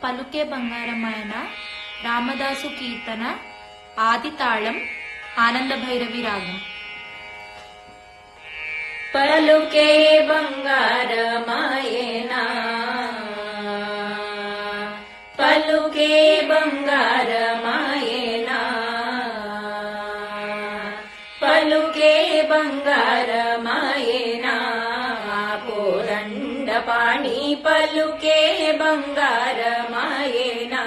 పలుకే బంగారమాయన రామదాసు కీర్తన ఆది తాళం ఆనంద భైరవి రాగం. పలుకే బంగారమాయనా పలుకే బంగారమాయనా పలుకే బంగారమాయనా కోదండపాణి పలుకే బంగారమాయనా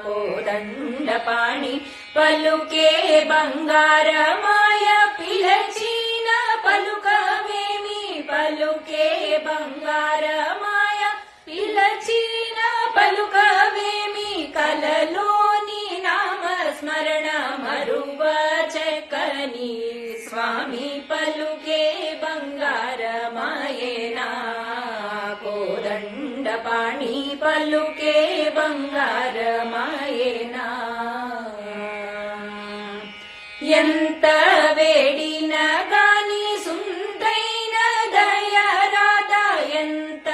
కోదండపాణి పలుకే బంగారమాయ పిలచిన పలుకవేమి పలుకే బంగారమాయ పిలచిన పలుకవేమి కలలోని నామస్మరణ మరువ చక్కని స్వామి పలుకే బంగారమాయనా కోదండపాణి పలుకే బంగారమాయనా ఎంత వేడిన గాని సుందైన దయరాధ ఎంత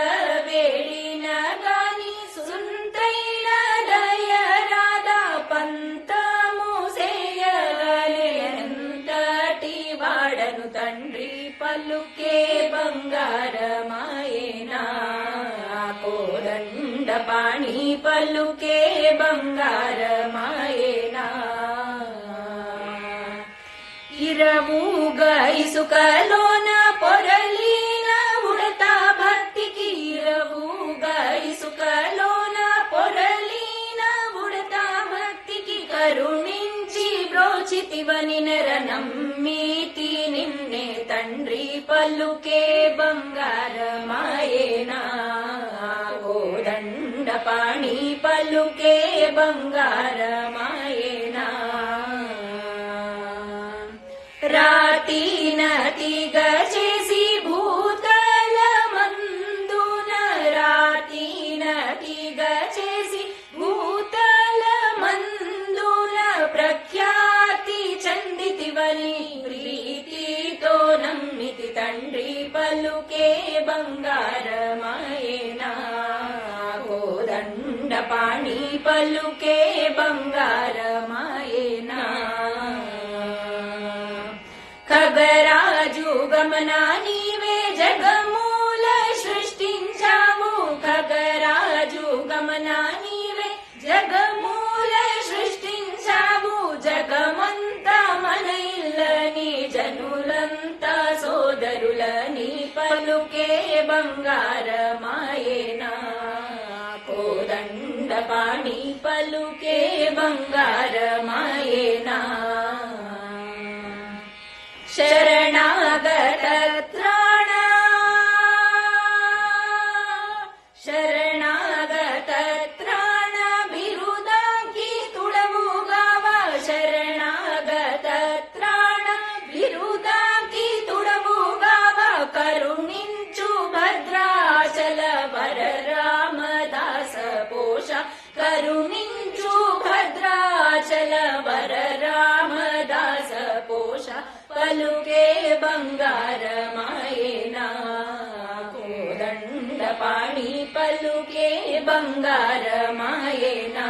వేడిన గాని సుందైన దయరాధ పంతము సేయలే ఎంతటి వాడను తండ్రి పలుకే బంగారమాయనా కోదండపాణి పలుకే బంగారమాయనా ఇరవుగా ఇసుకలోన పొరలిన ఉడతా భక్తికి ఇరవుగా ఇసుకలోన పొరలిన ఉడతా భక్తికి కరుణించి బ్రోచితివని నరనమ్మితి నిన్నే తండ్రి పలుకే బంగారమాయనా కోదండపాణి పలుకే బంగారమాయనా రాతి నతిగా చేసి భూతల మందున రాతి నతిగా చేసి భూతల మందున ప్రఖ్యాతి చందితివని ప్రీతితో నమ్మితి తండ్రి పలుకే బంగారమాయనా కోదండపాణి పలుకే బంగారమాయనా ఖగరాజు గమనా నీవే జగమూల సృష్టించావు ఖగరాజు గమనా నీవే జగమూల సృష్టించావు జగమంతా మన ఇల్లని జనులంతా సోదరులని పలుకే బంగారమాయనా కోదండపాణి పలుకే బంగారమాయనా శరణాగత త్రాణ శరణాగత త్రాణ బిరుదాంకి తుడవుగావ శరణాగత త్రాణ బిరుదాంకి తుడవుగావ కరుణించు భద్రాచల వర రామదాస పోష కరుణించు భద్రాచల వర రామదాస పోష పలుకే బంగారమాయనా కోదండపాణి పలుకే బంగారమాయనా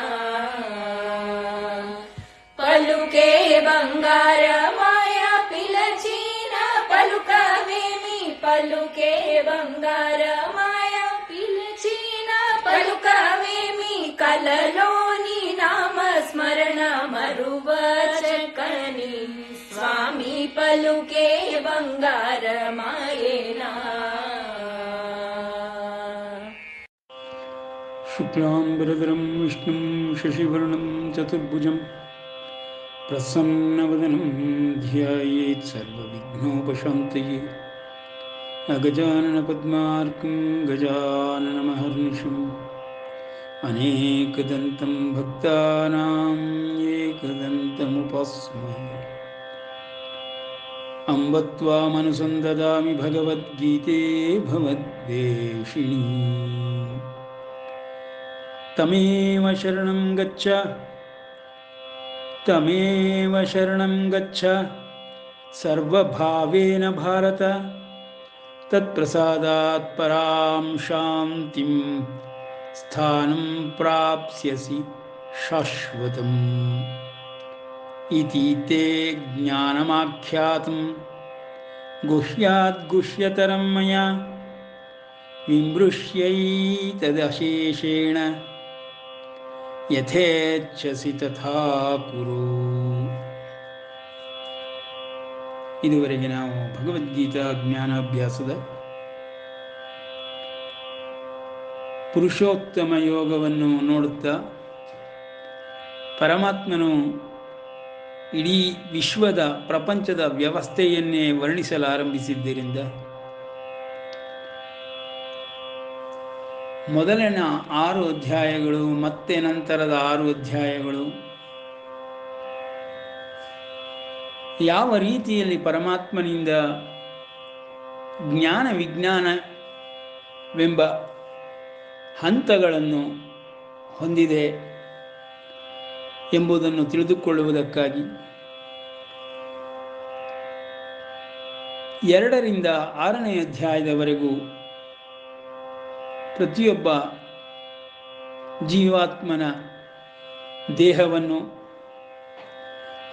పలుకే బంగారమాయ పిలచిన పలుకవేమి పలుకే బంగారమాయ పిలచిన పలుకవేమి కలలోని నామస్మరణ మరువ చక్కని స్వామి పలుకే బంగారమాయనా శుక్లాంబరధరం విష్ణుం శశివర్ణం చతుర్భుజం ప్రసన్నవదనం ధ్యాయేత్ సర్వవిఘ్నోపశాంతయే అగజానన పద్మార్కం గజాననమహర్నిశం అనేకదంతం భక్తానాం ఏకదంతముపాస్మహే అంబ త్వామనుసందదామి భగవద్గీతే భవద్వేషిణీ తమేవ శరణం గచ్చ తమేవ శరణం గచ్చ సర్వభావేన భారత తత్ప్రసాదాత్ పరాం శాంతిం ಸ್ಥಾನಂ ಪ್ರಾಪ್ಸ್ಯಸಿ ಶಾಶ್ವತಂ ಇತಿ ತೇ ಜ್ಞಾನಮಾಖ್ಯಾತಂ ಗುಹ್ಯಾದ್ ಗುಹ್ಯತರಂ ಮಯಾ ವಿಮೃಶ್ಯೈತದಶೇಷೇಣ ಯಥೇಚ್ಛಸಿ ತಥಾ ಕುರು. ಇದುವರೆಗೆ ನಾವು ಭಗವದ್ಗೀತಾ ಜ್ಞಾನಾಭ್ಯಾಸದ ಪುರುಷೋತ್ತಮ ಯೋಗವನ್ನು ನೋಡುತ್ತಾ ಪರಮಾತ್ಮನು ಇಡೀ ವಿಶ್ವದ ಪ್ರಪಂಚದ ವ್ಯವಸ್ಥೆಯನ್ನೇ ವರ್ಣಿಸಲಾರಂಭಿಸಿದ್ದರಿಂದ ಮೊದಲಿನ 6 ಅಧ್ಯಾಯಗಳು ಮತ್ತೆ ನಂತರದ 6 ಅಧ್ಯಾಯಗಳು ಯಾವ ರೀತಿಯಲ್ಲಿ ಪರಮಾತ್ಮನಿಂದ ಜ್ಞಾನ ವಿಜ್ಞಾನವೆಂಬ ಹಂತಗಳನ್ನು ಹೊಂದಿದೆ ಎಂಬುದನ್ನು ತಿಳಿದುಕೊಳ್ಳುವುದಕ್ಕಾಗಿ 2 ರಿಂದ 6ನೇ ಅಧ್ಯಾಯದವರೆಗೂ ಪ್ರತಿಯೊಬ್ಬ ಜೀವಾತ್ಮನ ದೇಹವನ್ನು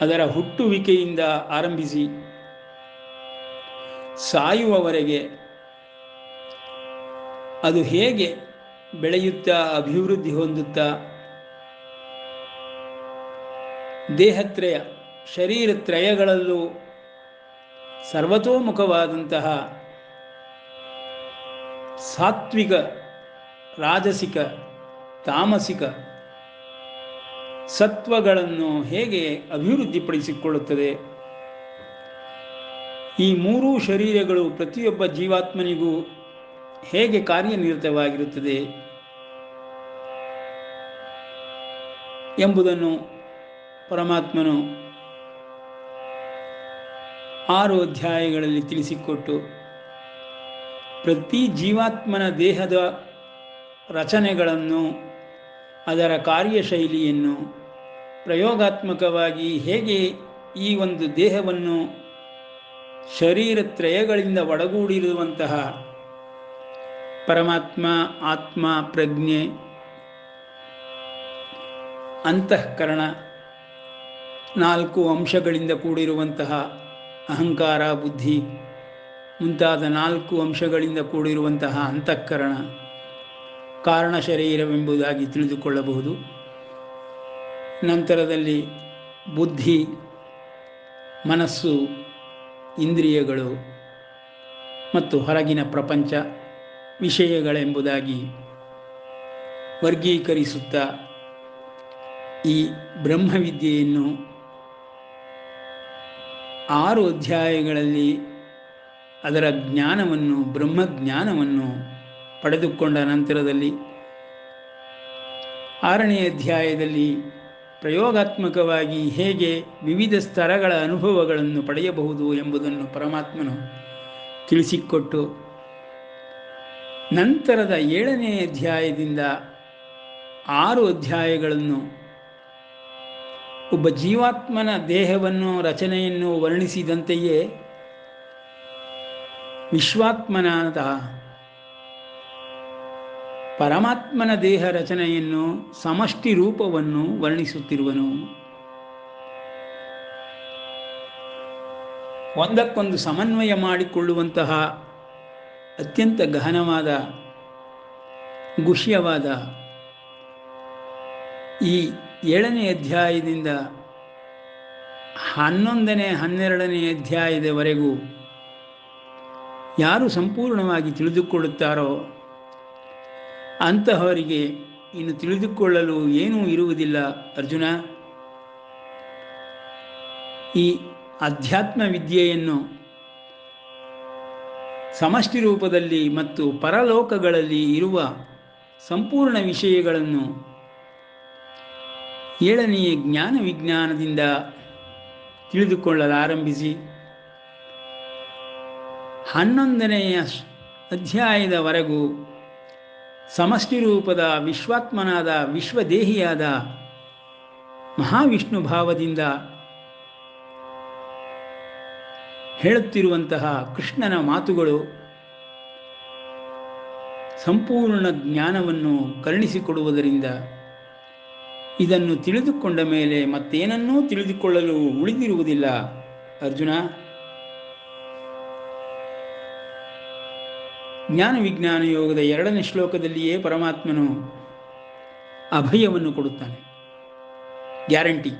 ಅದರ ಹುಟ್ಟುವಿಕೆಯಿಂದ ಆರಂಭಿಸಿ ಸಾಯುವವರೆಗೆ ಅದು ಹೇಗೆ ಬೆಳೆಯುತ್ತಾ ಅಭಿವೃದ್ಧಿ ಹೊಂದುತ್ತಾ ದೇಹತ್ರಯ ಶರೀರತ್ರಯಗಳಲ್ಲೂ ಸರ್ವತೋಮುಖವಾದಂತಹ ಸಾತ್ವಿಕ, ರಾಜಸಿಕ, ತಾಮಸಿಕ ಸತ್ವಗಳನ್ನು ಹೇಗೆ ಅಭಿವೃದ್ಧಿಪಡಿಸಿಕೊಳ್ಳುತ್ತದೆ. ಈ 3 ಶರೀರಗಳು ಪ್ರತಿಯೊಬ್ಬ ಜೀವಾತ್ಮನಿಗೂ ಹೇಗೆ ಕಾರ್ಯನಿರತವಾಗಿರುತ್ತದೆ ಎಂಬುದನ್ನು ಪರಮಾತ್ಮನು 6 ಅಧ್ಯಾಯಗಳಲ್ಲಿ ತಿಳಿಸಿಕೊಟ್ಟು ಪ್ರತಿ ಜೀವಾತ್ಮನ ದೇಹದ ರಚನೆಗಳನ್ನು, ಅದರ ಕಾರ್ಯಶೈಲಿಯನ್ನು ಪ್ರಯೋಗಾತ್ಮಕವಾಗಿ ಹೇಗೆ ಈ ಒಂದು ದೇಹವನ್ನು ಶರೀರತ್ರಯಗಳಿಂದ ಒಡಗೂಡಿರುವಂತಹ ಪರಮಾತ್ಮ, ಆತ್ಮ, ಪ್ರಜ್ಞೆ, ಅಂತಃಕರಣ 4 ಅಂಶಗಳಿಂದ ಕೂಡಿರುವಂತಹ ಅಹಂಕಾರ, ಬುದ್ಧಿ ಮುಂತಾದ 4 ಅಂಶಗಳಿಂದ ಕೂಡಿರುವಂತಹ ಅಂತಃಕರಣ ಕಾರಣ ಶರೀರವೆಂಬುದಾಗಿ ತಿಳಿದುಕೊಳ್ಳಬಹುದು. ನಂತರದಲ್ಲಿ ಬುದ್ಧಿ, ಮನಸ್ಸು, ಇಂದ್ರಿಯಗಳು ಮತ್ತು ಹೊರಗಿನ ಪ್ರಪಂಚ ವಿಷಯಗಳೆಂಬುದಾಗಿ ವರ್ಗೀಕರಿಸುತ್ತಾ ಈ ಬ್ರಹ್ಮವಿದ್ಯೆಯನ್ನು 6 ಅಧ್ಯಾಯಗಳಲ್ಲಿ ಅದರ ಜ್ಞಾನವನ್ನು, ಬ್ರಹ್ಮಜ್ಞಾನವನ್ನು ಪಡೆದುಕೊಂಡ ನಂತರದಲ್ಲಿ 6ನೇ ಅಧ್ಯಾಯದಲ್ಲಿ ಪ್ರಯೋಗಾತ್ಮಕವಾಗಿ ಹೇಗೆ ವಿವಿಧ ಸ್ತರಗಳ ಅನುಭವಗಳನ್ನು ಪಡೆಯಬಹುದು ಎಂಬುದನ್ನು ಪರಮಾತ್ಮನು ತಿಳಿಸಿಕೊಟ್ಟು ನಂತರದ 7ನೇ ಅಧ್ಯಾಯದಿಂದ 6 ಅಧ್ಯಾಯಗಳನ್ನು ಒಬ್ಬ ಜೀವಾತ್ಮನ ದೇಹವನ್ನು, ರಚನೆಯನ್ನು ವರ್ಣಿಸಿದಂತೆಯೇ ವಿಶ್ವಾತ್ಮನಾದ ಪರಮಾತ್ಮನ ದೇಹ ರಚನೆಯನ್ನು, ಸಮಷ್ಟಿ ರೂಪವನ್ನು ವರ್ಣಿಸುತ್ತಿರುವನು. ಒಂದಕ್ಕೊಂದು ಸಮನ್ವಯ ಮಾಡಿಕೊಳ್ಳುವಂತಹ ಅತ್ಯಂತ ಗಹನವಾದ, ಗುಹ್ಯವಾದ ಈ 7ನೇ ಅಧ್ಯಾಯದಿಂದ 11ನೇ 12ನೇ ಅಧ್ಯಾಯದವರೆಗೂ ಯಾರು ಸಂಪೂರ್ಣವಾಗಿ ತಿಳಿದುಕೊಳ್ಳುತ್ತಾರೋ ಅಂತಹವರಿಗೆ ಇನ್ನು ತಿಳಿದುಕೊಳ್ಳಲು ಏನೂ ಇರುವುದಿಲ್ಲ. ಅರ್ಜುನ, ಈ ಅಧ್ಯಾತ್ಮ ವಿದ್ಯೆಯನ್ನು ಸಮಷ್ಟಿ ರೂಪದಲ್ಲಿ ಮತ್ತು ಪರಲೋಕಗಳಲ್ಲಿ ಇರುವ ಸಂಪೂರ್ಣ ವಿಷಯಗಳನ್ನು 7ನೇ ಜ್ಞಾನ ವಿಜ್ಞಾನದಿಂದ ತಿಳಿದುಕೊಳ್ಳಲಾರಂಭಿಸಿ 11ನೇ ಅಧ್ಯಾಯದವರೆಗೂ ಸಮಷ್ಟಿ ರೂಪದ ವಿಶ್ವಾತ್ಮನಾದ, ವಿಶ್ವದೇಹಿಯಾದ ಮಹಾವಿಷ್ಣು ಭಾವದಿಂದ ಹೇಳುತ್ತಿರುವಂತಹ ಕೃಷ್ಣನ ಮಾತುಗಳು ಸಂಪೂರ್ಣ ಜ್ಞಾನವನ್ನು ಕರುಣಿಸಿಕೊಡುವುದರಿಂದ ಇದನ್ನು ತಿಳಿದುಕೊಂಡ ಮೇಲೆ ಮತ್ತೇನನ್ನೂ ತಿಳಿದುಕೊಳ್ಳಲು ಉಳಿದಿರುವುದಿಲ್ಲ ಅರ್ಜುನ. ಜ್ಞಾನ ವಿಜ್ಞಾನ ಯೋಗದ 2ನೇ ಶ್ಲೋಕದಲ್ಲಿಯೇ ಪರಮಾತ್ಮನು ಅಭಯವನ್ನು ಕೊಡುತ್ತಾನೆ, ಗ್ಯಾರಂಟಿ.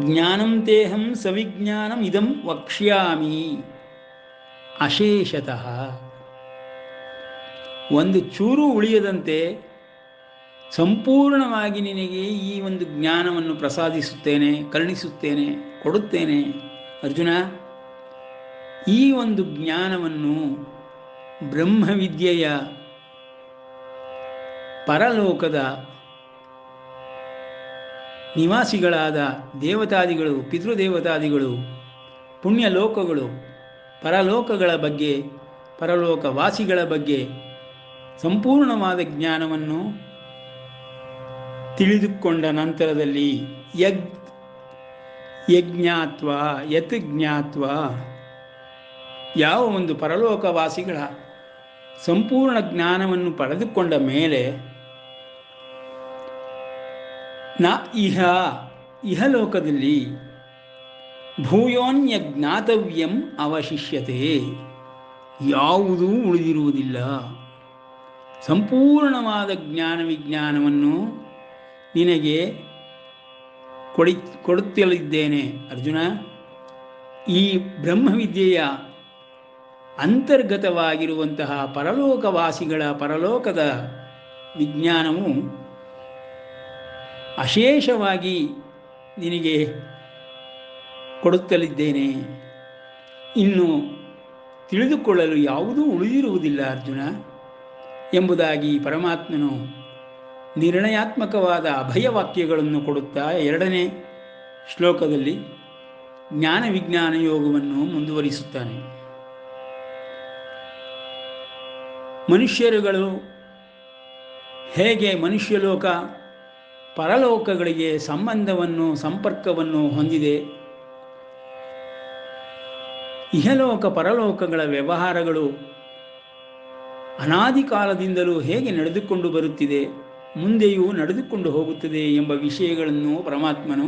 ಜ್ಞಾನಂ ತೇಹಂ ಸವಿಜ್ಞಾನಂ ಇದಂ ವಕ್ಷ್ಯಾಮಿ ಅಶೇಷತಃ. ಒಂದು ಚೂರು ಉಳಿಯದಂತೆ ಸಂಪೂರ್ಣವಾಗಿ ನಿನಗೆ ಈ ಒಂದು ಜ್ಞಾನವನ್ನು ಪ್ರಸಾದಿಸುತ್ತೇನೆ, ಕರುಣಿಸುತ್ತೇನೆ, ಕೊಡುತ್ತೇನೆ ಅರ್ಜುನ. ಈ ಒಂದು ಜ್ಞಾನವನ್ನು ಬ್ರಹ್ಮವಿದ್ಯೆಯ ಪರಲೋಕದ ನಿವಾಸಿಗಳಾದ ದೇವತಾದಿಗಳು, ಪಿತೃದೇವತಾದಿಗಳು, ಪುಣ್ಯಲೋಕಗಳು, ಪರಲೋಕಗಳ ಬಗ್ಗೆ, ಪರಲೋಕವಾಸಿಗಳ ಬಗ್ಗೆ ಸಂಪೂರ್ಣವಾದ ಜ್ಞಾನವನ್ನು ತಿಳಿದುಕೊಂಡ ನಂತರದಲ್ಲಿ ಯಜ್ಞಾತ್ವ ಯತ್ ಜ್ಞಾತ್ವ, ಯಾವ ಒಂದು ಪರಲೋಕವಾಸಿಗಳ ಸಂಪೂರ್ಣ ಜ್ಞಾನವನ್ನು ಪಡೆದುಕೊಂಡ ಮೇಲೆ ಇಹಲೋಕದಲ್ಲಿ ಭೂಯೋನ್ಯ ಜ್ಞಾತವ್ಯಂ ಅವಶಿಷ್ಯತೆ, ಯಾವುದೂ ಉಳಿದಿರುವುದಿಲ್ಲ. ಸಂಪೂರ್ಣವಾದ ಜ್ಞಾನ ವಿಜ್ಞಾನವನ್ನು ನಿನಗೆ ಕೊಡುತ್ತಲಿದ್ದೇನೆ ಅರ್ಜುನ. ಈ ಬ್ರಹ್ಮವಿದ್ಯೆಯ ಅಂತರ್ಗತವಾಗಿರುವಂತಹ ಪರಲೋಕವಾಸಿಗಳ ಪರಲೋಕದ ವಿಜ್ಞಾನವು ಅಶೇಷವಾಗಿ ನಿನಗೆ ಕೊಡುತ್ತಲಿದ್ದೇನೆ. ಇನ್ನು ತಿಳಿದುಕೊಳ್ಳಲು ಯಾವುದೂ ಉಳಿದಿರುವುದಿಲ್ಲ ಅರ್ಜುನ ಎಂಬುದಾಗಿ ಪರಮಾತ್ಮನು ನಿರ್ಣಯಾತ್ಮಕವಾದ ಅಭಯವಾಕ್ಯಗಳನ್ನು ಕೊಡುತ್ತಾ 2ನೇ ಶ್ಲೋಕದಲ್ಲಿ ಜ್ಞಾನ ವಿಜ್ಞಾನ ಯೋಗವನ್ನು ಮುಂದುವರಿಸುತ್ತಾನೆ. ಮನುಷ್ಯರುಗಳು ಹೇಗೆ ಮನುಷ್ಯಲೋಕ ಪರಲೋಕಗಳಿಗೆ ಸಂಬಂಧವನ್ನು ಸಂಪರ್ಕವನ್ನು ಹೊಂದಿದೆ, ಇಹಲೋಕ ಪರಲೋಕಗಳ ವ್ಯವಹಾರಗಳು ಅನಾದಿ ಕಾಲದಿಂದಲೂ ಹೇಗೆ ನಡೆದುಕೊಂಡು ಬರುತ್ತಿದೆ, ಮುಂದೆಯೂ ನಡೆದುಕೊಂಡು ಹೋಗುತ್ತದೆ ಎಂಬ ವಿಷಯಗಳನ್ನು ಪರಮಾತ್ಮನು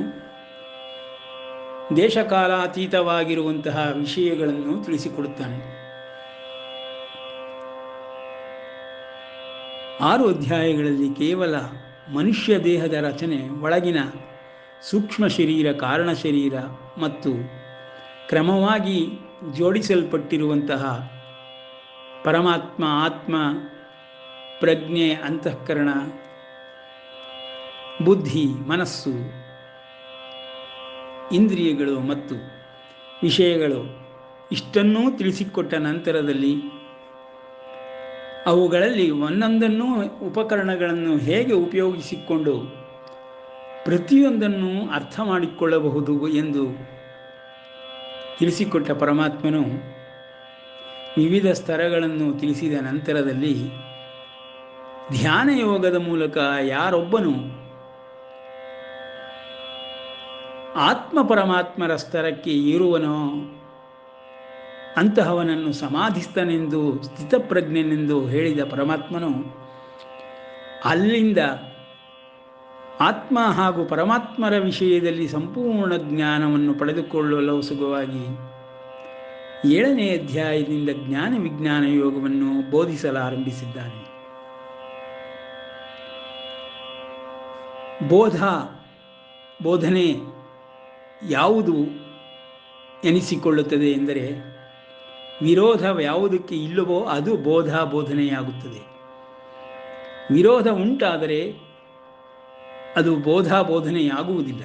ದೇಶಕಾಲಾತೀತವಾಗಿರುವಂತಹ ವಿಷಯಗಳನ್ನು ತಿಳಿಸಿಕೊಡುತ್ತಾನೆ. 6 ಅಧ್ಯಾಯಗಳಲ್ಲಿ ಕೇವಲ ಮನುಷ್ಯ ದೇಹದ ರಚನೆ, ಒಳಗಿನ ಸೂಕ್ಷ್ಮ ಶರೀರ, ಕಾರಣ ಶರೀರ ಮತ್ತು ಕ್ರಮವಾಗಿ ಜೋಡಿಸಲ್ಪಟ್ಟಿರುವಂತಹ ಪರಮಾತ್ಮ, ಆತ್ಮ, ಪ್ರಜ್ಞೆ, ಅಂತಃಕರಣ, ಬುದ್ಧಿ, ಮನಸ್ಸು, ಇಂದ್ರಿಯಗಳು ಮತ್ತು ವಿಷಯಗಳು ಇಷ್ಟನ್ನೂ ತಿಳಿಸಿಕೊಟ್ಟ ನಂತರದಲ್ಲಿ ಅವುಗಳಲ್ಲಿ ಒಂದೊಂದನ್ನು ಉಪಕರಣಗಳನ್ನು ಹೇಗೆ ಉಪಯೋಗಿಸಿಕೊಂಡು ಪ್ರತಿಯೊಂದನ್ನು ಅರ್ಥ ಮಾಡಿಕೊಳ್ಳಬಹುದು ಎಂದು ತಿಳಿಸಿಕೊಟ್ಟ ಪರಮಾತ್ಮನು ವಿವಿಧ ಸ್ತರಗಳನ್ನು ತಿಳಿಸಿದ ನಂತರದಲ್ಲಿ ಧ್ಯಾನ ಯೋಗದ ಮೂಲಕ ಯಾರೊಬ್ಬನು ಆತ್ಮ ಪರಮಾತ್ಮರ ಸ್ತರಕ್ಕೆ ಏರುವನೋ ಅಂತಹವನನ್ನು ಸಮಾಧಿಸ್ಥನೆಂದು, ಸ್ಥಿತಪ್ರಜ್ಞನೆಂದು ಹೇಳಿದ ಪರಮಾತ್ಮನು ಅಲ್ಲಿಂದ ಆತ್ಮ ಹಾಗೂ ಪರಮಾತ್ಮರ ವಿಷಯದಲ್ಲಿ ಸಂಪೂರ್ಣ ಜ್ಞಾನವನ್ನು ಪಡೆದುಕೊಳ್ಳಲು ಸುಗವಾಗಿ 7ನೇ ಅಧ್ಯಾಯದಿಂದ ಜ್ಞಾನ ವಿಜ್ಞಾನ ಯೋಗವನ್ನು ಬೋಧಿಸಲಾರಂಭಿಸಿದ್ದಾನೆ. ಬೋಧನೆ ಯಾವುದು ಎನಿಸಿಕೊಳ್ಳುತ್ತದೆ ಎಂದರೆ, ವಿರೋಧ ಯಾವುದಕ್ಕೆ ಇಲ್ಲವೋ ಅದು ಬೋಧನೆಯಾಗುತ್ತದೆ. ವಿರೋಧ ಉಂಟಾದರೆ ಅದು ಬೋಧನೆಯಾಗುವುದಿಲ್ಲ.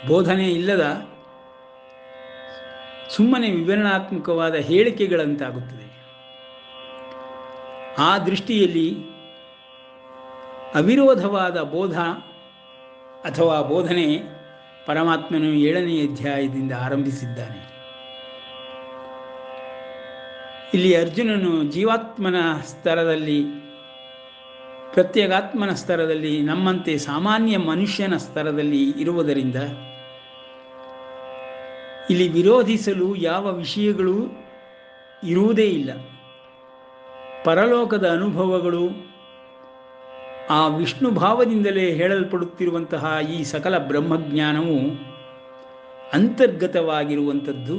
ಬೋಧನೆ ಇಲ್ಲದ ಸುಮ್ಮನೆ ವಿವರಣಾತ್ಮಕವಾದ ಹೇಳಿಕೆಗಳಂತಾಗುತ್ತದೆ. ಆ ದೃಷ್ಟಿಯಲ್ಲಿ ಅವಿರೋಧವಾದ ಅಥವಾ ಬೋಧನೆ ಪರಮಾತ್ಮನು 7ನೇ ಅಧ್ಯಾಯದಿಂದ ಆರಂಭಿಸಿದ್ದಾನೆ. ಇಲ್ಲಿ ಅರ್ಜುನನು ಜೀವಾತ್ಮನ ಸ್ತರದಲ್ಲಿ, ಪ್ರತ್ಯೇಗಾತ್ಮನ ಸ್ತರದಲ್ಲಿ, ನಮ್ಮಂತೆ ಸಾಮಾನ್ಯ ಮನುಷ್ಯನ ಸ್ತರದಲ್ಲಿ ಇರುವುದರಿಂದ ಇಲ್ಲಿ ವಿರೋಧಿಸಲು ಯಾವ ವಿಷಯಗಳು ಇರುವುದೇ ಇಲ್ಲ. ಪರಲೋಕದ ಅನುಭವಗಳು, ಆ ವಿಷ್ಣು ಭಾವದಿಂದಲೇ ಹೇಳಲ್ಪಡುತ್ತಿರುವಂತಹ ಈ ಸಕಲ ಬ್ರಹ್ಮಜ್ಞಾನವು ಅಂತರ್ಗತವಾಗಿರುವಂಥದ್ದು,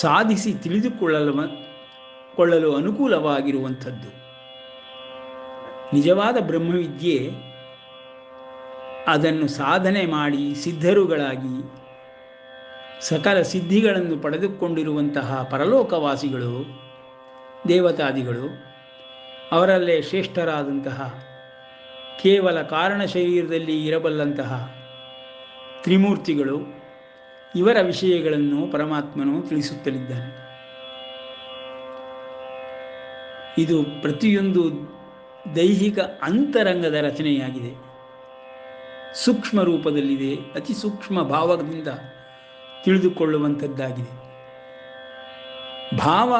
ಸಾಧಿಸಿ ತಿಳಿದುಕೊಳ್ಳಲು ಅನುಕೂಲವಾಗಿರುವಂಥದ್ದು. ನಿಜವಾದ ಬ್ರಹ್ಮವಿದ್ಯೆ ಅದನ್ನು ಸಾಧನೆ ಮಾಡಿ ಸಿದ್ಧರುಗಳಾಗಿ ಸಕಲ ಸಿದ್ಧಿಗಳನ್ನು ಪಡೆದುಕೊಂಡಿರುವಂತಹ ಪರಲೋಕವಾಸಿಗಳು, ದೇವತಾದಿಗಳು, ಅವರಲ್ಲೇ ಶ್ರೇಷ್ಠರಾದಂತಹ ಕೇವಲ ಕಾರಣ ಶರೀರದಲ್ಲಿ ಇರಬಲ್ಲಂತಹ ತ್ರಿಮೂರ್ತಿಗಳು, ಇವರ ವಿಷಯಗಳನ್ನು ಪರಮಾತ್ಮನು ತಿಳಿಸುತ್ತಲಿದ್ದಾನೆ. ಇದು ಪ್ರತಿಯೊಂದು ದೈಹಿಕ ಅಂತರಂಗದ ರಚನೆಯಾಗಿದೆ. ಸೂಕ್ಷ್ಮ ರೂಪದಲ್ಲಿದೆ, ಅತಿ ಸೂಕ್ಷ್ಮ ಭಾವದಿಂದ ತಿಳಿದುಕೊಳ್ಳುವಂಥದ್ದಾಗಿದೆ. ಭಾವ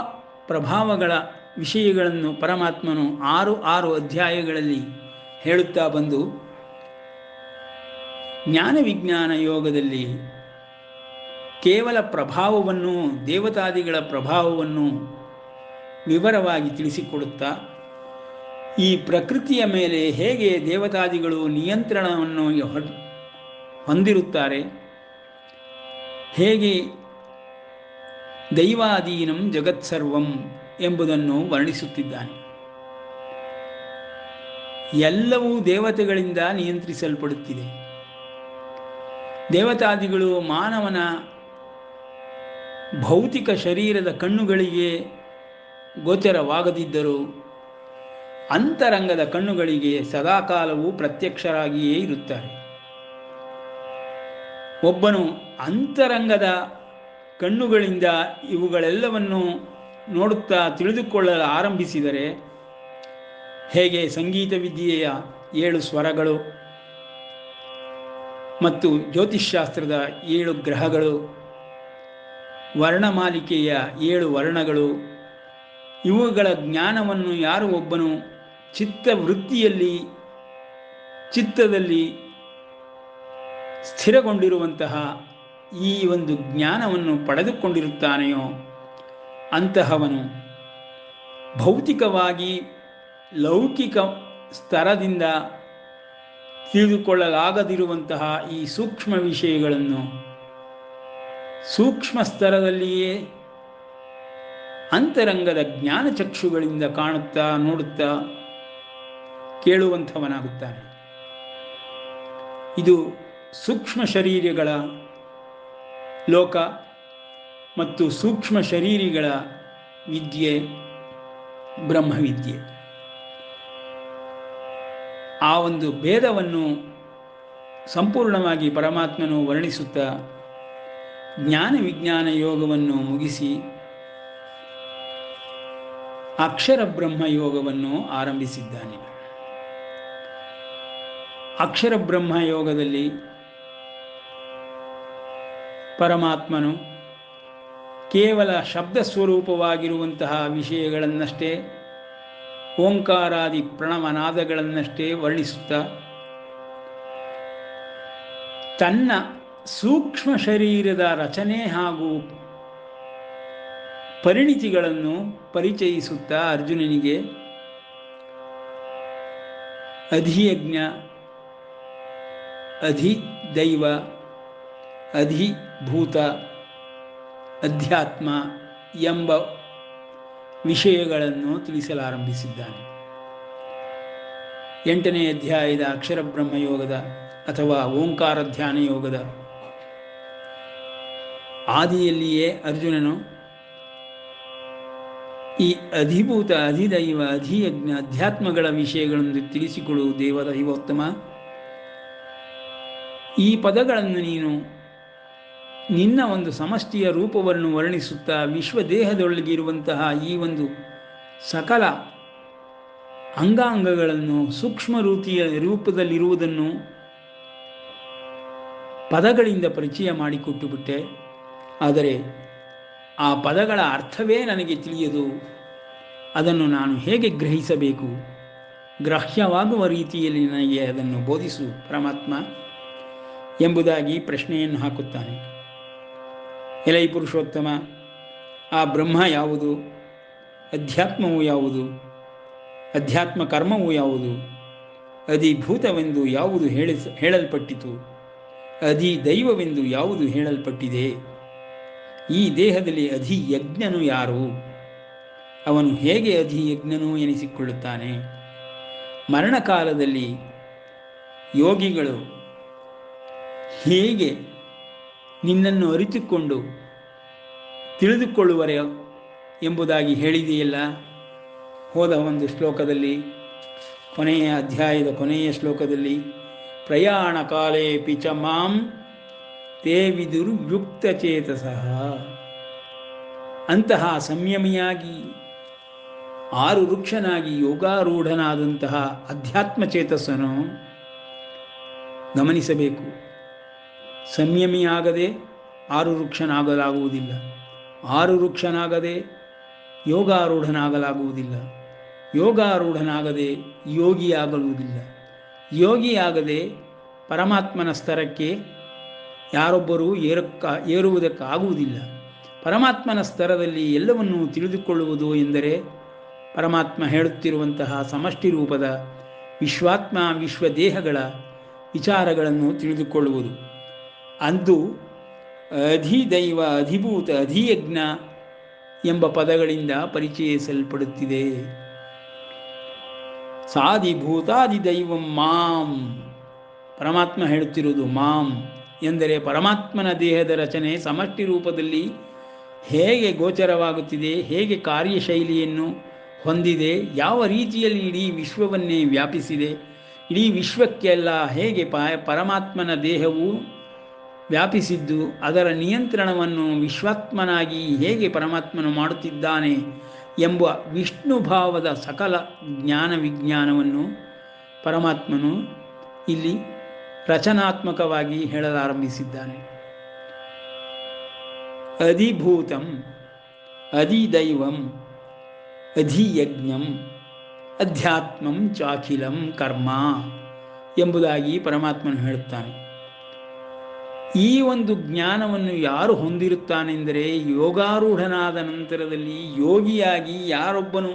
ಪ್ರಭಾವಗಳ ವಿಷಯಗಳನ್ನು ಪರಮಾತ್ಮನು 6 ಅಧ್ಯಾಯಗಳಲ್ಲಿ ಹೇಳುತ್ತಾ ಬಂದು ಜ್ಞಾನ ವಿಜ್ಞಾನ ಯೋಗದಲ್ಲಿ ಕೇವಲ ಪ್ರಭಾವವನ್ನು, ದೇವತಾದಿಗಳ ಪ್ರಭಾವವನ್ನು ವಿವರವಾಗಿ ತಿಳಿಸಿಕೊಡುತ್ತಾ, ಈ ಪ್ರಕೃತಿಯ ಮೇಲೆ ಹೇಗೆ ದೇವತಾದಿಗಳು ನಿಯಂತ್ರಣವನ್ನು ಹೊಂದಿರುತ್ತಾರೆ, ಹೇಗೆ ದೈವಾಧೀನಂ ಜಗತ್ಸರ್ವಂ ಎಂಬುದನ್ನು ವರ್ಣಿಸುತ್ತಿದ್ದಾನೆ. ಎಲ್ಲವೂ ದೇವತೆಗಳಿಂದ ನಿಯಂತ್ರಿಸಲ್ಪಡುತ್ತಿದೆ. ದೇವತಾದಿಗಳು ಮಾನವನ ಭೌತಿಕ ಶರೀರದ ಕಣ್ಣುಗಳಿಗೆ ಗೋಚರವಾಗದಿದ್ದರೂ ಅಂತರಂಗದ ಕಣ್ಣುಗಳಿಗೆ ಸದಾಕಾಲವೂ ಪ್ರತ್ಯಕ್ಷರಾಗಿಯೇ ಇರುತ್ತಾರೆ. ಒಬ್ಬನು ಅಂತರಂಗದ ಕಣ್ಣುಗಳಿಂದ ಇವುಗಳೆಲ್ಲವನ್ನು ನೋಡುತ್ತಾ ತಿಳಿದುಕೊಳ್ಳಲು ಆರಂಭಿಸಿದರೆ, ಹೇಗೆ ಸಂಗೀತ ವಿದ್ಯೆಯ 7 ಸ್ವರಗಳು ಮತ್ತು ಜ್ಯೋತಿಷ್ಶಾಸ್ತ್ರದ 7 ಗ್ರಹಗಳು, ವರ್ಣಮಾಲಿಕೆಯ 7 ವರ್ಣಗಳು, ಇವುಗಳ ಜ್ಞಾನವನ್ನು ಯಾರು ಒಬ್ಬನು ಚಿತ್ತದಲ್ಲಿ ಸ್ಥಿರಗೊಂಡಿರುವಂತಹ ಈ ಒಂದು ಜ್ಞಾನವನ್ನು ಪಡೆದುಕೊಂಡಿರುತ್ತಾನೆಯೋ ಅಂತಹವನು ಭೌತಿಕವಾಗಿ ಲೌಕಿಕ ಸ್ತರದಿಂದ ತಿಳಿದುಕೊಳ್ಳಲಾಗದಿರುವಂತಹ ಈ ಸೂಕ್ಷ್ಮ ವಿಷಯಗಳನ್ನು ಸೂಕ್ಷ್ಮ ಸ್ತರದಲ್ಲಿಯೇ ಅಂತರಂಗದ ಜ್ಞಾನಚಕ್ಷುಗಳಿಂದ ಕಾಣುತ್ತಾ, ನೋಡುತ್ತಾ, ಕೇಳುವಂಥವನಾಗುತ್ತಾನೆ. ಇದು ಸೂಕ್ಷ್ಮ ಶರೀರಗಳ ಲೋಕ ಮತ್ತು ಸೂಕ್ಷ್ಮ ಶರೀರಿಗಳ ವಿದ್ಯೆ ಬ್ರಹ್ಮವಿದ್ಯೆ. ಆ ಒಂದು ಭೇದವನ್ನು ಸಂಪೂರ್ಣವಾಗಿ ಪರಮಾತ್ಮನು ವರ್ಣಿಸುತ್ತಾ ಜ್ಞಾನ ವಿಜ್ಞಾನ ಯೋಗವನ್ನು ಮುಗಿಸಿ ಅಕ್ಷರ ಬ್ರಹ್ಮ ಯೋಗವನ್ನು ಆರಂಭಿಸಿದ್ದಾನೆ. ಅಕ್ಷರ ಬ್ರಹ್ಮ ಯೋಗದಲ್ಲಿ ಪರಮಾತ್ಮನು ಕೇವಲ ಶಬ್ದ ಸ್ವರೂಪವಾಗಿರುವಂತಹ ವಿಷಯಗಳನ್ನಷ್ಟೇ, ಓಂಕಾರಾದಿ ಪ್ರಣವನಾದಗಳನ್ನಷ್ಟೇ ವರ್ಣಿಸುತ್ತಾ ತನ್ನ ಸೂಕ್ಷ್ಮ ಶರೀರದ ರಚನೆ ಹಾಗೂ ಪರಿಣಿತಿಗಳನ್ನು ಪರಿಚಯಿಸುತ್ತಾ ಅರ್ಜುನನಿಗೆ ಅಧಿಯಜ್ಞ, ಅಧಿದೈವ, ಅಧಿಭೂತ, ಅಧ್ಯಾತ್ಮ ಎಂಬ ವಿಷಯಗಳನ್ನು ತಿಳಿಸಲಾರಂಭಿಸಿದ್ದಾನೆ. 8ನೇ ಅಧ್ಯಾಯದ ಅಕ್ಷರ ಬ್ರಹ್ಮಯೋಗದ ಅಥವಾ ಓಂಕಾರ ಧ್ಯಾನ ಯೋಗದ ಆದಿಯಲ್ಲಿಯೇ ಅರ್ಜುನನು ಈ ಅಧಿಭೂತ, ಅಧಿದೈವ, ಅಧಿಯಜ್ಞ, ಅಧ್ಯಾತ್ಮಗಳ ವಿಷಯಗಳನ್ನು ತಿಳಿಸಿಕೊಡು ದೈವೋತ್ತಮ. ಈ ಪದಗಳನ್ನು ನೀನು ನಿನ್ನ ಒಂದು ಸಮಷ್ಟಿಯ ರೂಪವನ್ನು ವರ್ಣಿಸುತ್ತಾ ವಿಶ್ವದೇಹದೊಳಗಿರುವಂತಹ ಈ ಒಂದು ಸಕಲ ಅಂಗಾಂಗಗಳನ್ನು ಸೂಕ್ಷ್ಮ ರೂಪದಲ್ಲಿರುವುದನ್ನು ಪದಗಳಿಂದ ಪರಿಚಯ ಮಾಡಿಕೊಟ್ಟು ಬಿಟ್ಟೆ. ಆದರೆ ಆ ಪದಗಳ ಅರ್ಥವೇ ನನಗೆ ತಿಳಿಯದು, ಅದನ್ನು ನಾನು ಹೇಗೆ ಗ್ರಹಿಸಬೇಕು, ಗ್ರಾಹ್ಯವಾಗುವ ರೀತಿಯಲ್ಲಿ ನನಗೆ ಅದನ್ನು ಬೋಧಿಸು ಪರಮಾತ್ಮ ಎಂಬುದಾಗಿ ಪ್ರಶ್ನೆಯನ್ನು ಹಾಕುತ್ತಾನೆ. ಎಲೈ ಪುರುಷೋತ್ತಮ, ಆ ಬ್ರಹ್ಮ ಯಾವುದು ಅಧ್ಯಾತ್ಮವು ಯಾವುದು? ಅಧ್ಯಾತ್ಮ ಕರ್ಮವು ಯಾವುದು? ಅಧಿಭೂತವೆಂದು ಯಾವುದು ಹೇಳಲ್ಪಟ್ಟಿತು? ಅಧಿದೈವವೆಂದು ಯಾವುದು ಹೇಳಲ್ಪಟ್ಟಿದೆ? ಈ ದೇಹದಲ್ಲಿ ಅಧಿಯಜ್ಞನು ಯಾರು? ಅವನು ಹೇಗೆ ಅಧಿಯಜ್ಞನು ಎನಿಸಿಕೊಳ್ಳುತ್ತಾನೆ? ಮರಣಕಾಲದಲ್ಲಿ ಯೋಗಿಗಳು ಹೇಗೆ ನಿನ್ನನ್ನು ಅರಿತುಕೊಂಡು ತಿಳಿದುಕೊಳ್ಳುವರೆ ಎಂಬುದಾಗಿ ಹೇಳಿದೆಯಲ್ಲ ಹೋದ ಒಂದು ಶ್ಲೋಕದಲ್ಲಿ, ಕೊನೆಯ ಅಧ್ಯಾಯದ ಕೊನೆಯ ಶ್ಲೋಕದಲ್ಲಿ, ಪ್ರಯಾಣ ಕಾಲೇ ಪಿಚ ಮಾಂ ತೇ ವಿದುರ್ಯುಕ್ತ ಚೇತಸಃ. ಅಂತಹ ಸಂಯಮಿಯಾಗಿ ಆರುರುಕ್ಷನಾಗಿ ಯೋಗಾರೂಢನಾದಂತಹ ಅಧ್ಯಾತ್ಮ ಚೇತಸ್ಸನ್ನು ಗಮನಿಸಬೇಕು. ಸಂಯಮಿಯಾಗದೆ ಆರುರುಕ್ಷನಾಗಲಾಗುವುದಿಲ್ಲ, ಆರುರುಕ್ಷನಾಗದೆ ಯೋಗಾರೂಢನಾಗಲಾಗುವುದಿಲ್ಲ, ಯೋಗಾರೂಢನಾಗದೆ ಯೋಗಿಯಾಗಲುವುದಿಲ್ಲ, ಯೋಗಿಯಾಗದೆ ಪರಮಾತ್ಮನ ಸ್ತರಕ್ಕೆ ಯಾರೊಬ್ಬರೂ ಏರುವುದಕ್ಕಾಗುವುದಿಲ್ಲ. ಪರಮಾತ್ಮನ ಸ್ತರದಲ್ಲಿ ಎಲ್ಲವನ್ನೂ ತಿಳಿದುಕೊಳ್ಳುವುದು ಎಂದರೆ ಪರಮಾತ್ಮ ಹೇಳುತ್ತಿರುವಂತಹ ಸಮಷ್ಟಿ ರೂಪದ ವಿಶ್ವಾತ್ಮ ವಿಶ್ವದೇಹಗಳ ವಿಚಾರಗಳನ್ನು ತಿಳಿದುಕೊಳ್ಳುವುದು. ಅಂದು ಅಧಿದೈವ, ಅಧಿಭೂತ, ಅಧಿಯಜ್ಞ ಎಂಬ ಪದಗಳಿಂದ ಪರಿಚಯಿಸಲ್ಪಡುತ್ತಿದೆ. ಸಾಧಿಭೂತಾದಿದೈವಂ ಮಾಂ, ಪರಮಾತ್ಮ ಹೇಳುತ್ತಿರುವುದು ಮಾಂ ಎಂದರೆ ಪರಮಾತ್ಮನ ದೇಹದ ರಚನೆ ಸಮಷ್ಟಿ ರೂಪದಲ್ಲಿ ಹೇಗೆ ಗೋಚರವಾಗುತ್ತಿದೆ, ಹೇಗೆ ಕಾರ್ಯಶೈಲಿಯನ್ನು ಹೊಂದಿದೆ, ಯಾವ ರೀತಿಯಲ್ಲಿ ಇಡೀ ವಿಶ್ವವನ್ನೇ ವ್ಯಾಪಿಸಿದೆ, ಇಡೀ ವಿಶ್ವಕ್ಕೆಲ್ಲ ಹೇಗೆ ಪರಮಾತ್ಮನ ದೇಹವು ವ್ಯಾಪಿಸಿದ್ದು, ಅದರ ನಿಯಂತ್ರಣವನ್ನು ವಿಶ್ವಾತ್ಮನಾಗಿ ಹೇಗೆ ಪರಮಾತ್ಮನು ಮಾಡುತ್ತಿದ್ದಾನೆ ಎಂಬ ವಿಷ್ಣು ಭಾವದ ಸಕಲ ಜ್ಞಾನ ವಿಜ್ಞಾನವನ್ನು ಪರಮಾತ್ಮನು ಇಲ್ಲಿ ರಚನಾತ್ಮಕವಾಗಿ ಹೇಳಲಾರಂಭಿಸಿದ್ದಾನೆ. ಅಧಿಭೂತಂ, ಅಧಿದೈವಂ, ಅಧಿಯಜ್ಞಂ, ಅಧ್ಯಾತ್ಮಂ ಚಾಖಿಲಂ ಕರ್ಮ ಎಂಬುದಾಗಿ ಪರಮಾತ್ಮನು ಹೇಳುತ್ತಾನೆ. ಈ ಒಂದು ಜ್ಞಾನವನ್ನು ಯಾರು ಹೊಂದಿರುತ್ತಾನೆಂದರೆ ಯೋಗಾರೂಢನಾದ ನಂತರದಲ್ಲಿ ಯೋಗಿಯಾಗಿ ಯಾರೊಬ್ಬನು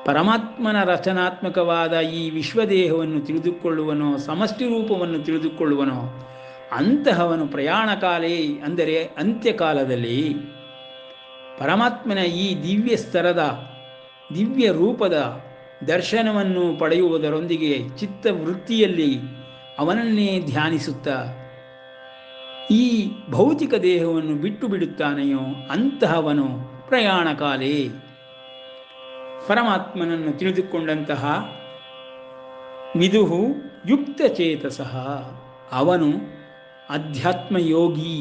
ಪರಮಾತ್ಮನ ರಚನಾತ್ಮಕವಾದ ಈ ವಿಶ್ವದೇಹವನ್ನು ತಿಳಿದುಕೊಳ್ಳುವನೋ, ಸಮಷ್ಟಿ ರೂಪವನ್ನು ತಿಳಿದುಕೊಳ್ಳುವನೋ, ಅಂತಹವನು ಪ್ರಯಾಣ ಕಾಲೇ ಅಂದರೆ ಅಂತ್ಯಕಾಲದಲ್ಲಿ ಪರಮಾತ್ಮನ ಈ ದಿವ್ಯ ಸ್ತರದ ದಿವ್ಯ ರೂಪದ ದರ್ಶನವನ್ನು ಪಡೆಯುವುದರೊಂದಿಗೆ ಚಿತ್ತವೃತ್ತಿಯಲ್ಲಿ ಅವನನ್ನೇ ಧ್ಯಾನಿಸುತ್ತಾ ಈ ಭೌತಿಕ ದೇಹವನ್ನು ಬಿಟ್ಟು ಬಿಡುತ್ತಾನೆಯೋ ಅಂತಹವನು ಪ್ರಯಾಣ ಕಾಲೇ ಪರಮಾತ್ಮನನ್ನು ತಿಳಿದುಕೊಂಡಂತಹ ವಿದುಹು ಯುಕ್ತ ಚೇತಸಃ, ಅವನು ಅಧ್ಯಾತ್ಮ ಯೋಗಿ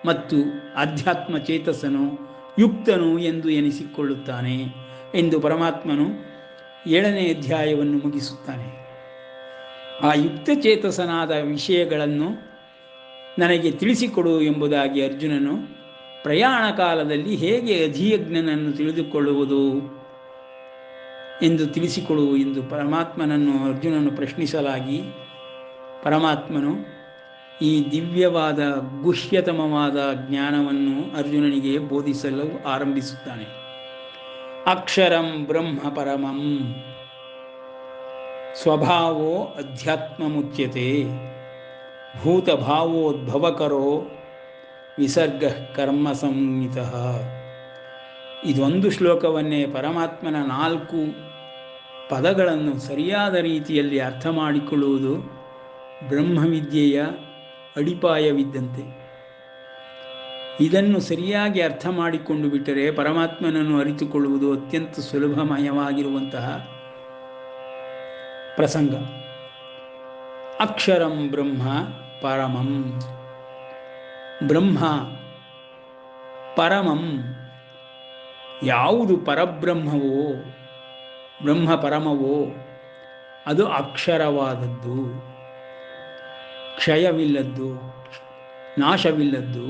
ಮತ್ತು ಅಧ್ಯಾತ್ಮ ಚೇತಸನು ಯುಕ್ತನು ಎಂದು ಎನಿಸಿಕೊಳ್ಳುತ್ತಾನೆ ಎಂದು ಪರಮಾತ್ಮನು 7ನೇ ಅಧ್ಯಾಯವನ್ನು ಮುಗಿಸುತ್ತಾನೆ. ಆ ಯುಕ್ತ ಚೇತಸನಾದ ವಿಷಯಗಳನ್ನು ನನಗೆ ತಿಳಿಸಿಕೊಡು ಎಂಬುದಾಗಿ ಅರ್ಜುನನು ಪ್ರಯಾಣ ಕಾಲದಲ್ಲಿ ಹೇಗೆ ಅಧಿಯಜ್ಞನನ್ನು ತಿಳಿದುಕೊಳ್ಳುವುದು ಎಂದು ತಿಳಿಸಿಕೊಡು ಎಂದು ಪರಮಾತ್ಮನನ್ನು ಅರ್ಜುನನು ಪ್ರಶ್ನಿಸಲಾಗಿ ಪರಮಾತ್ಮನು ಈ ದಿವ್ಯವಾದ ಗುಹ್ಯತಮವಾದ ಜ್ಞಾನವನ್ನು ಅರ್ಜುನನಿಗೆ ಬೋಧಿಸಲು ಆರಂಭಿಸುತ್ತಾನೆ. ಅಕ್ಷರಂ ಬ್ರಹ್ಮ ಪರಮಂ ಸ್ವಭಾವೋ ಅಧ್ಯಾತ್ಮಮುಚ್ಯತೆ ಭೂತಭಾವೋದ್ಭವಕರೋ ವಿಸರ್ಗ ಕರ್ಮ ಸಂಹಿತಃ. ಇದೊಂದು ಶ್ಲೋಕವನ್ನೇ ಪರಮಾತ್ಮನ 4 ಪದಗಳನ್ನು ಸರಿಯಾದ ರೀತಿಯಲ್ಲಿ ಅರ್ಥ ಮಾಡಿಕೊಳ್ಳುವುದು ಬ್ರಹ್ಮವಿದ್ಯೆಯ ಅಡಿಪಾಯವಿದ್ದಂತೆ. ಇದನ್ನು ಸರಿಯಾಗಿ ಅರ್ಥ ಮಾಡಿಕೊಂಡು ಬಿಟ್ಟರೆ ಪರಮಾತ್ಮನನ್ನು ಅರಿತುಕೊಳ್ಳುವುದು ಅತ್ಯಂತ ಸುಲಭಮಯವಾಗಿರುವಂತಹ ಪ್ರಸಂಗ. ಅಕ್ಷರಂ ಬ್ರಹ್ಮ ಪರಮಂ, ಬ್ರಹ್ಮ ಪರಮಂ, ಯಾವುದು ಪರಬ್ರಹ್ಮವೋ ಬ್ರಹ್ಮ ಪರಮವೋ ಅದು ಅಕ್ಷರವಾದದ್ದು, ಕ್ಷಯವಿಲ್ಲದ್ದು, ನಾಶವಿಲ್ಲದ್ದು,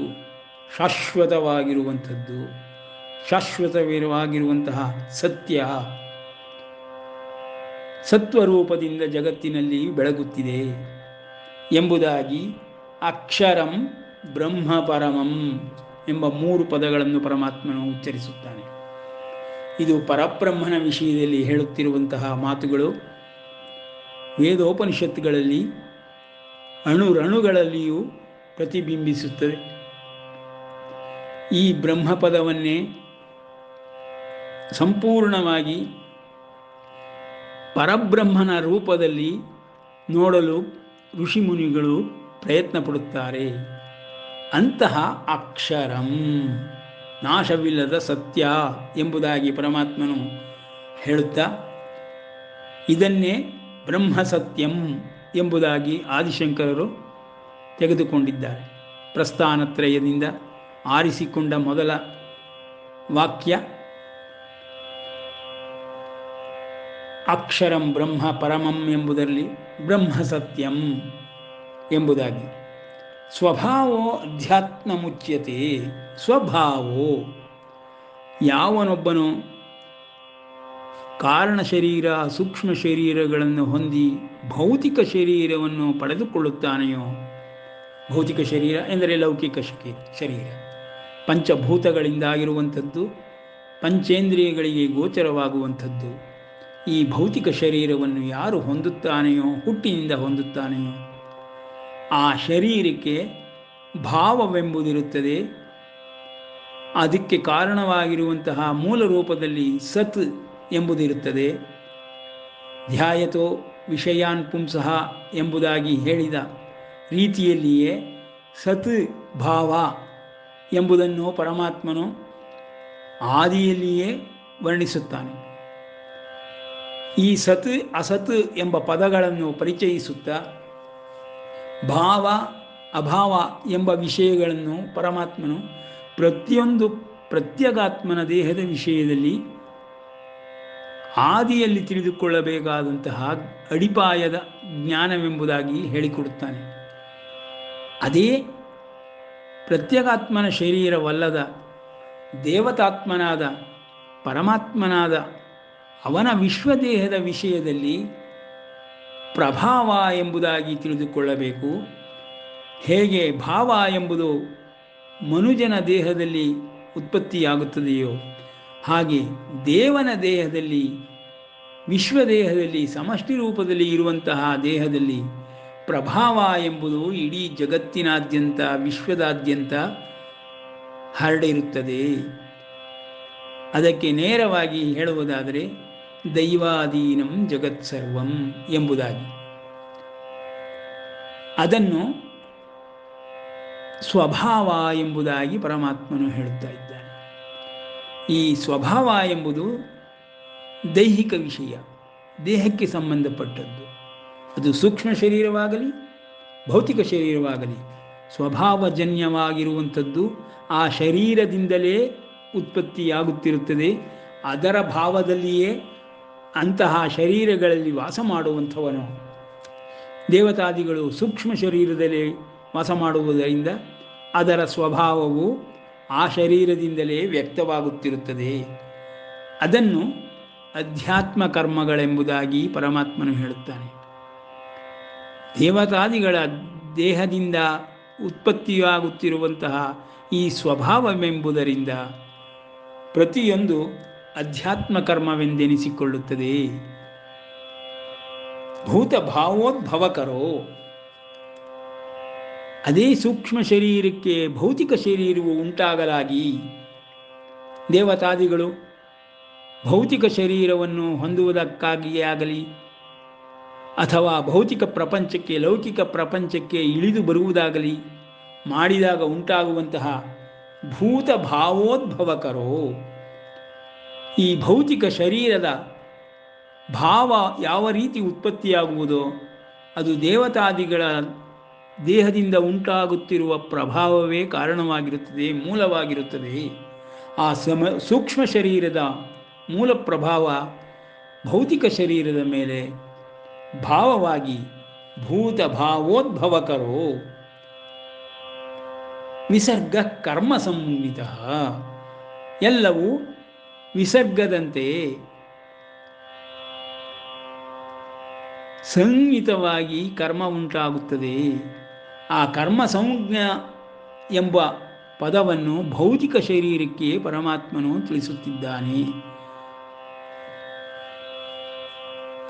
ಶಾಶ್ವತವಾಗಿರುವಂಥದ್ದು, ಶಾಶ್ವತವಾಗಿರುವಂತಹ ಸತ್ಯ ಸತ್ವರೂಪದಿಂದ ಜಗತ್ತಿನಲ್ಲಿ ಬೆಳಗುತ್ತಿದೆ ಎಂಬುದಾಗಿ ಅಕ್ಷರಂ ಬ್ರಹ್ಮ ಪರಮಂ ಎಂಬ 3 ಪದಗಳನ್ನು ಪರಮಾತ್ಮನು ಉಚ್ಚರಿಸುತ್ತಾನೆ. ಇದು ಪರಬ್ರಹ್ಮನ ವಿಷಯದಲ್ಲಿ ಹೇಳುತ್ತಿರುವಂತಹ ಮಾತುಗಳು ವೇದೋಪನಿಷತ್ತುಗಳಲ್ಲಿ ಅಣುರಣುಗಳಲ್ಲಿಯೂ ಪ್ರತಿಬಿಂಬಿಸುತ್ತದೆ. ಈ ಬ್ರಹ್ಮಪದವನ್ನೇ ಸಂಪೂರ್ಣವಾಗಿ ಪರಬ್ರಹ್ಮನ ರೂಪದಲ್ಲಿ ನೋಡಲು ಋಷಿಮುನಿಗಳು ಪ್ರಯತ್ನ ಪಡುತ್ತಾರೆ. ಅಂತಹ ಅಕ್ಷರಂ ನಾಶವಿಲ್ಲದ ಸತ್ಯ ಎಂಬುದಾಗಿ ಪರಮಾತ್ಮನು ಹೇಳುತ್ತಾ ಇದನ್ನೇ ಬ್ರಹ್ಮ ಸತ್ಯಂ ಎಂಬುದಾಗಿ ಆದಿಶಂಕರರು ತೆಗೆದುಕೊಂಡಿದ್ದಾರೆ. ಪ್ರಸ್ಥಾನತ್ರಯದಿಂದ ಆರಿಸಿಕೊಂಡ ಮೊದಲ ವಾಕ್ಯ ಅಕ್ಷರಂ ಬ್ರಹ್ಮ ಪರಮಂ ಎಂಬುದರಲ್ಲಿ ಬ್ರಹ್ಮ ಸತ್ಯಂ ಎಂಬುದಾಗಿ. ಸ್ವಭಾವೋ ಅಧ್ಯಾತ್ಮ ಮುಚ್ಯತೆ. ಸ್ವಭಾವೋ, ಯಾವನೊಬ್ಬನು ಕಾರಣ ಶರೀರ ಸೂಕ್ಷ್ಮ ಶರೀರಗಳನ್ನು ಹೊಂದಿ ಭೌತಿಕ ಶರೀರವನ್ನು ಪಡೆದುಕೊಳ್ಳುತ್ತಾನೆಯೋ, ಭೌತಿಕ ಶರೀರ ಎಂದರೆ ಲೌಕಿಕ ಶರೀರ, ಪಂಚಭೂತಗಳಿಂದಾಗಿರುವಂಥದ್ದು, ಪಂಚೇಂದ್ರಿಯಗಳಿಗೆ ಗೋಚರವಾಗುವಂಥದ್ದು. ಈ ಭೌತಿಕ ಶರೀರವನ್ನು ಯಾರು ಹೊಂದುತ್ತಾನೆಯೋ, ಹುಟ್ಟಿನಿಂದ ಹೊಂದುತ್ತಾನೆಯೋ, ಆ ಶರೀರಕ್ಕೆ ಭಾವವೆಂಬುದಿರುತ್ತದೆ. ಅದಕ್ಕೆ ಕಾರಣವಾಗಿರುವಂತಹ ಮೂಲ ರೂಪದಲ್ಲಿ ಸತ್ ಎಂಬುದಿರುತ್ತದೆ. ಧ್ಯಾಯತೋ ವಿಷಯಾನ್ ಪುಂಸಃ ಎಂಬುದಾಗಿ ಹೇಳಿದ ರೀತಿಯಲ್ಲಿಯೇ ಸತ್ ಭಾವ ಎಂಬುದನ್ನು ಪರಮಾತ್ಮನು ಆದಿಯಲ್ಲಿಯೇ ವರ್ಣಿಸುತ್ತಾನೆ. ಈ ಸತ್ ಅಸತ್ ಎಂಬ ಪದಗಳನ್ನು ಪರಿಚಯಿಸುತ್ತಾ ಭಾವ ಅಭಾವ ಎಂಬ ವಿಷಯಗಳನ್ನು ಪರಮಾತ್ಮನು ಪ್ರತಿಯೊಂದು ಪ್ರತ್ಯಗಾತ್ಮನ ದೇಹದ ವಿಷಯದಲ್ಲಿ ಆದಿಯಲ್ಲಿ ತಿಳಿದುಕೊಳ್ಳಬೇಕಾದಂತಹ ಅಡಿಪಾಯದ ಜ್ಞಾನವೆಂಬುದಾಗಿ ಹೇಳಿಕೊಡುತ್ತಾನೆ. ಅದೇ ಪ್ರತ್ಯಗಾತ್ಮನ ಶರೀರವಲ್ಲದ ದೇವತಾತ್ಮನಾದ ಪರಮಾತ್ಮನಾದ ಅವನ ವಿಶ್ವದೇಹದ ವಿಷಯದಲ್ಲಿ ಪ್ರಭಾವ ಎಂಬುದಾಗಿ ತಿಳಿದುಕೊಳ್ಳಬೇಕು. ಹೇಗೆ ಭಾವ ಎಂಬುದು ಮನುಜನ ದೇಹದಲ್ಲಿ ಉತ್ಪತ್ತಿಯಾಗುತ್ತದೆಯೋ, ಹಾಗೆ ದೇವನ ದೇಹದಲ್ಲಿ ವಿಶ್ವದೇಹದಲ್ಲಿ ಸಮಷ್ಟಿ ರೂಪದಲ್ಲಿ ಇರುವಂತಹ ದೇಹದಲ್ಲಿ ಪ್ರಭಾವ ಎಂಬುದು ಇಡೀ ಜಗತ್ತಿನಾದ್ಯಂತ ವಿಶ್ವದಾದ್ಯಂತ ಹರಡಿರುತ್ತದೆ. ಅದಕ್ಕೆ ನೇರವಾಗಿ ಹೇಳುವುದಾದರೆ ದೈವಾಧೀನಂ ಜಗತ್ಸರ್ವಂ ಎಂಬುದಾಗಿ. ಅದನ್ನು ಸ್ವಭಾವ ಎಂಬುದಾಗಿ ಪರಮಾತ್ಮನು ಹೇಳುತ್ತಾ ಇದ್ದಾನೆ. ಈ ಸ್ವಭಾವ ಎಂಬುದು ದೈಹಿಕ ವಿಷಯ, ದೇಹಕ್ಕೆ ಸಂಬಂಧಪಟ್ಟದ್ದು. ಅದು ಸೂಕ್ಷ್ಮ ಶರೀರವಾಗಲಿ ಭೌತಿಕ ಶರೀರವಾಗಲಿ ಸ್ವಭಾವಜನ್ಯವಾಗಿರುವಂಥದ್ದು ಆ ಶರೀರದಿಂದಲೇ ಉತ್ಪತ್ತಿಯಾಗುತ್ತಿರುತ್ತದೆ. ಅದರ ಭಾವದಲ್ಲಿಯೇ ಅಂತಹ ಶರೀರಗಳಲ್ಲಿ ವಾಸ ಮಾಡುವಂಥವನು. ದೇವತಾದಿಗಳು ಸೂಕ್ಷ್ಮ ಶರೀರದಲ್ಲಿ ವಾಸ ಮಾಡುವುದರಿಂದ ಅದರ ಸ್ವಭಾವವು ಆ ಶರೀರದಿಂದಲೇ ವ್ಯಕ್ತವಾಗುತ್ತಿರುತ್ತದೆ. ಅದನ್ನು ಅಧ್ಯಾತ್ಮ ಕರ್ಮಗಳೆಂಬುದಾಗಿ ಪರಮಾತ್ಮನು ಹೇಳುತ್ತಾನೆ. ದೇವತಾದಿಗಳ ದೇಹದಿಂದ ಉತ್ಪತ್ತಿಯಾಗುತ್ತಿರುವಂತಹ ಈ ಸ್ವಭಾವವೆಂಬುದರಿಂದ ಪ್ರತಿಯೊಂದು ಅಧ್ಯಾತ್ಮ ಕರ್ಮವೆಂದೆನಿಸಿಕೊಳ್ಳುತ್ತದೆ. ಭೂತ ಭಾವೋದ್ಭವಕರೋ, ಅದೇ ಸೂಕ್ಷ್ಮ ಶರೀರಕ್ಕೆ ಭೌತಿಕ ಶರೀರವು ಉಂಟಾಗಲಾಗಿ ದೇವತಾದಿಗಳು ಭೌತಿಕ ಶರೀರವನ್ನು ಹೊಂದುವುದಕ್ಕಾಗಿಯೇ ಆಗಲಿ ಅಥವಾ ಭೌತಿಕ ಪ್ರಪಂಚಕ್ಕೆ ಲೌಕಿಕ ಪ್ರಪಂಚಕ್ಕೆ ಇಳಿದು ಬರುವುದಾಗಲಿ ಮಾಡಿದಾಗ ಉಂಟಾಗುವಂತಹ ಭೂತ ಭಾವೋದ್ಭವಕರೋ, ಈ ಭೌತಿಕ ಶರೀರದ ಭಾವ ಯಾವ ರೀತಿ ಉತ್ಪತ್ತಿಯಾಗುವುದೋ ಅದು ದೇವತಾದಿಗಳ ದೇಹದಿಂದ ಉಂಟಾಗುತ್ತಿರುವ ಪ್ರಭಾವವೇ ಕಾರಣವಾಗಿರುತ್ತದೆ, ಮೂಲವಾಗಿರುತ್ತದೆ. ಆ ಸೂಕ್ಷ್ಮ ಶರೀರದ ಮೂಲ ಪ್ರಭಾವ ಭೌತಿಕ ಶರೀರದ ಮೇಲೆ ಭಾವವಾಗಿ ಭೂತ ಭಾವೋದ್ಭವಕರೋ ವಿಸರ್ಗ ಕರ್ಮ ಸಂಹಿತ, ಎಲ್ಲವೂ ವಿಸರ್ಗದಂತೆ ಸಂಹಿತವಾಗಿ ಕರ್ಮ ಉಂಟಾಗುತ್ತದೆ. ಆ ಕರ್ಮ ಸಂಜ್ಞ ಎಂಬ ಪದವನ್ನು ಭೌತಿಕ ಶರೀರಕ್ಕೆ ಪರಮಾತ್ಮನು ತಿಳಿಸುತ್ತಿದ್ದಾನೆ.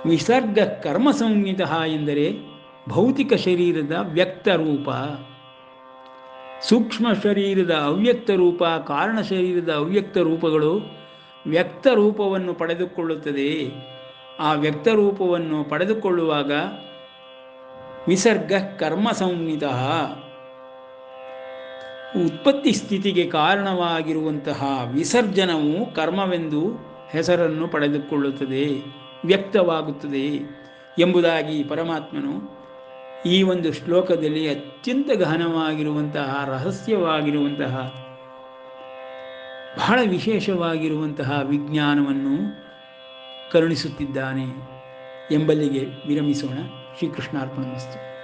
ವಿಸರ್ಗ ಕರ್ಮ ಸಂಹಿತ ಎಂದರೆ ಭೌತಿಕ ಶರೀರದ ವ್ಯಕ್ತ ರೂಪ, ಸೂಕ್ಷ್ಮ ಶರೀರದ ಅವ್ಯಕ್ತ ರೂಪ, ಕಾರಣ ಶರೀರದ ಅವ್ಯಕ್ತ ರೂಪಗಳು ವ್ಯಕ್ತ ರೂಪವನ್ನು ಪಡೆದುಕೊಳ್ಳುತ್ತದೆ. ಆ ವ್ಯಕ್ತ ರೂಪವನ್ನು ಪಡೆದುಕೊಳ್ಳುವಾಗ ವಿಸರ್ಗ ಕರ್ಮ ಸಂಹಿತ, ಉತ್ಪತ್ತಿ ಸ್ಥಿತಿಗೆ ಕಾರಣವಾಗಿರುವಂತಹ ವಿಸರ್ಜನವು ಕರ್ಮವೆಂದು ಹೆಸರನ್ನು ಪಡೆದುಕೊಳ್ಳುತ್ತದೆ, ವ್ಯಕ್ತವಾಗುತ್ತದೆ ಎಂಬುದಾಗಿ ಪರಮಾತ್ಮನು ಈ ಒಂದು ಶ್ಲೋಕದಲ್ಲಿ ಅತ್ಯಂತ ಗಹನವಾಗಿರುವಂತಹ, ರಹಸ್ಯವಾಗಿರುವಂತಹ, ಬಹಳ ವಿಶೇಷವಾಗಿರುವಂತಹ ವಿಜ್ಞಾನವನ್ನು ಕರುಣಿಸುತ್ತಿದ್ದಾನೆ ಎಂಬಲ್ಲಿಗೆ ವಿರಮಿಸೋಣ. ಶ್ರೀಕೃಷ್ಣಾರ್ಪಣಮಸ್ತು.